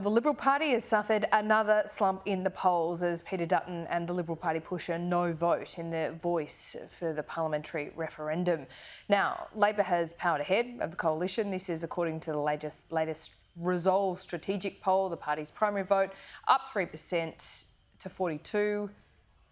The Liberal Party has suffered another slump in the polls as Peter Dutton and the Liberal Party push a no vote in their voice for the parliamentary referendum. Now, Labor has powered ahead of the coalition. This is according to the latest Resolve strategic poll. The party's primary vote up 3% to 42%.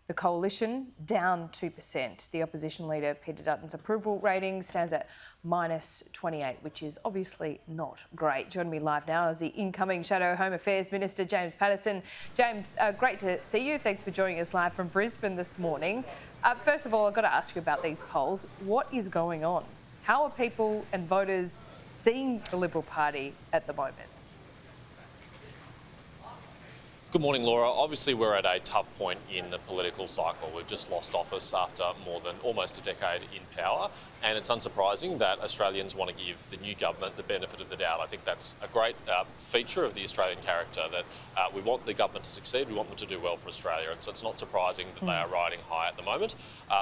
The coalition down 2%. The opposition leader Peter Dutton's approval rating stands at -28, which is obviously not great. Joining me live now is the incoming Shadow Home Affairs Minister, James Paterson. James, great to see you. Thanks for joining us live from Brisbane this morning. First of all, I've got to ask you about these polls. What is going on? How are people and voters seeing the Liberal Party at the moment? Good morning, Laura. Obviously, we're at a tough point in the political cycle. We've just lost office after more than almost a decade in power, and it's unsurprising that Australians want to give the new government the benefit of the doubt. I think that's a great feature of the Australian character, that we want the government to succeed, we want them to do well for Australia, and so it's not surprising that they are riding high at the moment.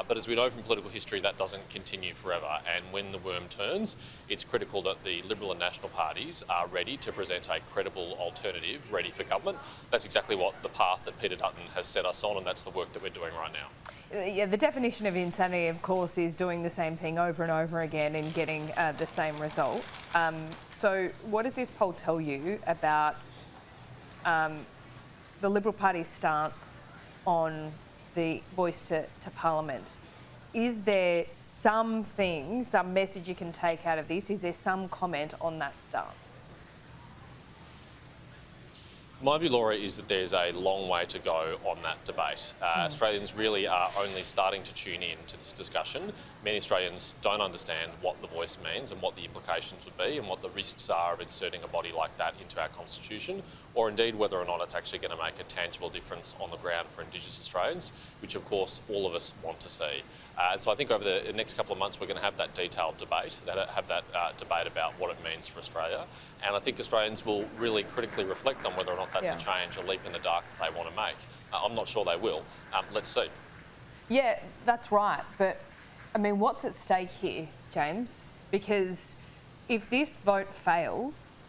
But as we know from political history, that doesn't continue forever, and when the worm turns, it's critical that the Liberal and National parties are ready to present a credible alternative ready for government. That's exactly what the path that Peter Dutton has set us on, and that's the work that we're doing right now. Yeah, the definition of insanity, of course, is doing the same thing over and over again and getting the same result. So what does this poll tell you about the Liberal Party's stance on the voice to Parliament? Is there something, some message you can take out of this? Is there some comment on that stance? My view, Laura, is that there's a long way to go on that debate. Australians really are only starting to tune in to this discussion. Many Australians don't understand what the voice means and what the implications would be and what the risks are of inserting a body like that into our constitution, or indeed whether or not it's actually going to make a tangible difference on the ground for Indigenous Australians, which of course all of us want to see. And so I think over the next couple of months we're going to have that detailed debate, debate about what it means for Australia. And I think Australians will really critically reflect on whether or not that's a change, a leap in the dark that they want to make. I'm not sure they will. Let's see. Yeah, that's right. But, I mean, what's at stake here, James? Because if this vote fails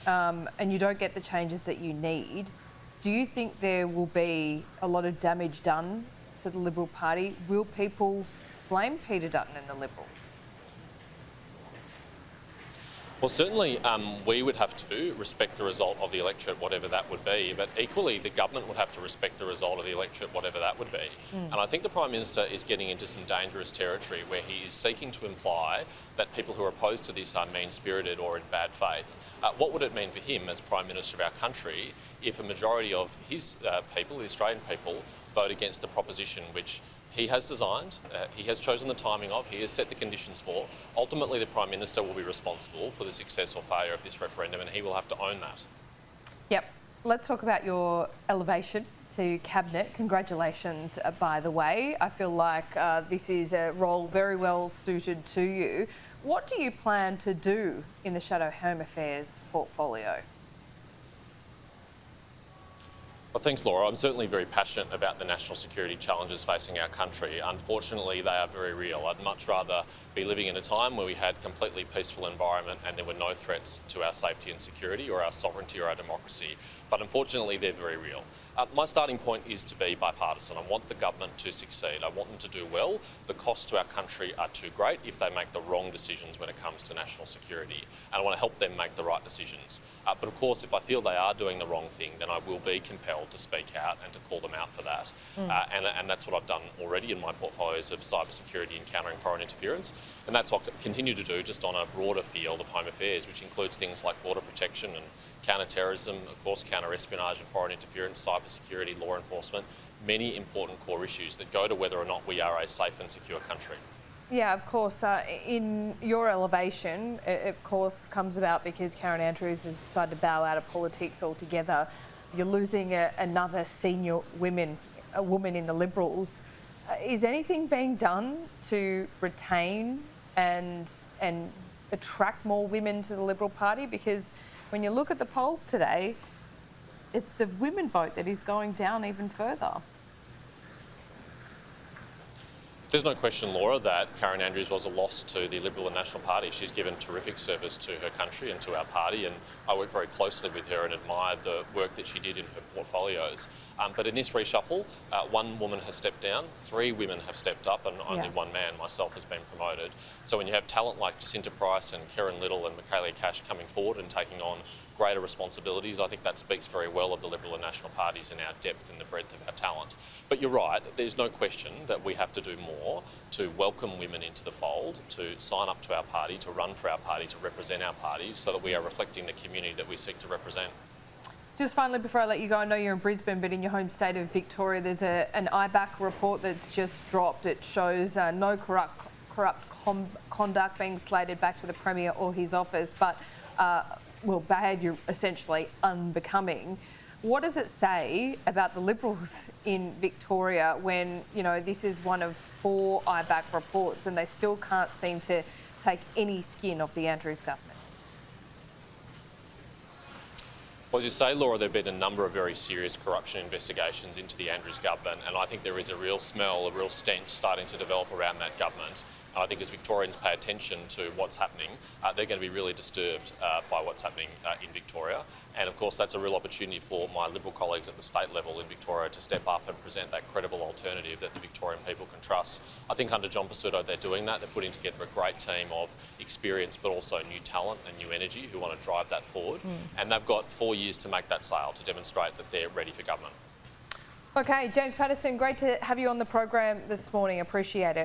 and you don't get the changes that you need, do you think there will be a lot of damage done to the Liberal Party? Will people blame Peter Dutton and the Liberals? Well, certainly we would have to respect the result of the electorate, whatever that would be, but equally the government would have to respect the result of the electorate, whatever that would be. And I think the Prime Minister is getting into some dangerous territory where he is seeking to imply that people who are opposed to this are mean-spirited or in bad faith. What would it mean for him as Prime Minister of our country if a majority of his people, the Australian people, vote against the proposition which he has designed, he has chosen the timing of, he has set the conditions for? Ultimately, the Prime Minister will be responsible for the success or failure of this referendum, and he will have to own that. Yep. Let's talk about your elevation to Cabinet. Congratulations, by the way. I feel like this is a role very well suited to you. What do you plan to do in the Shadow Home Affairs portfolio? Well, thanks, Laura. I'm certainly very passionate about the national security challenges facing our country. Unfortunately, they are very real. I'd much rather be living in a time where we had completely peaceful environment and there were no threats to our safety and security or our sovereignty or our democracy. But unfortunately, they're very real. My starting point is to be bipartisan. I want the government to succeed. I want them to do well. The costs to our country are too great if they make the wrong decisions when it comes to national security. And I want to help them make the right decisions. But of course, if I feel they are doing the wrong thing, then I will be compelled to speak out and to call them out for that. And that's what I've done already in my portfolios of cybersecurity and countering foreign interference. And that's what I continue to do just on a broader field of home affairs, which includes things like border protection and counter-terrorism, of course, counter-espionage and foreign interference, cybersecurity, law enforcement, many important core issues that go to whether or not we are a safe and secure country. Yeah, of course. In your elevation, it of course comes about because Karen Andrews has decided to bow out of politics altogether. You're losing another senior woman in the Liberals. Is anything being done to retain and attract more women to the Liberal Party? Because when you look at the polls today, it's the women vote that is going down even further. There's no question, Laura, that Karen Andrews was a loss to the Liberal and National Party. She's given terrific service to her country and to our party, and I work very closely with her and admire the work that she did in her portfolios. But in this reshuffle, one woman has stepped down, 3 women have stepped up, and only one man, myself, has been promoted. So when you have talent like Jacinta Price and Karen Little and Michaelia Cash coming forward and taking on greater responsibilities, I think that speaks very well of the Liberal and National parties and our depth and the breadth of our talent. But you're right, there's no question that we have to do more to welcome women into the fold, to sign up to our party, to run for our party, to represent our party, so that we are reflecting the community that we seek to represent. Just finally, before I let you go, I know you're in Brisbane, but in your home state of Victoria, there's an IBAC report that's just dropped. It shows no corrupt conduct being slated back to the Premier or his office, but behaviour essentially unbecoming. What does it say about the Liberals in Victoria when, you know, this is one of 4 IBAC reports and they still can't seem to take any skin off the Andrews government? Well, as you say, Laura, there have been a number of very serious corruption investigations into the Andrews government, and I think there is a real smell, a real stench starting to develop around that government. I think as Victorians pay attention to what's happening, they're going to be really disturbed by what's happening in Victoria. And of course, that's a real opportunity for my Liberal colleagues at the state level in Victoria to step up and present that credible alternative that the Victorian people can trust. I think under John Pasuto, they're doing that. They're putting together a great team of experience, but also new talent and new energy who want to drive that forward. And they've got 4 years to make that sale to demonstrate that they're ready for government. Okay, James Paterson, great to have you on the program this morning. Appreciate it.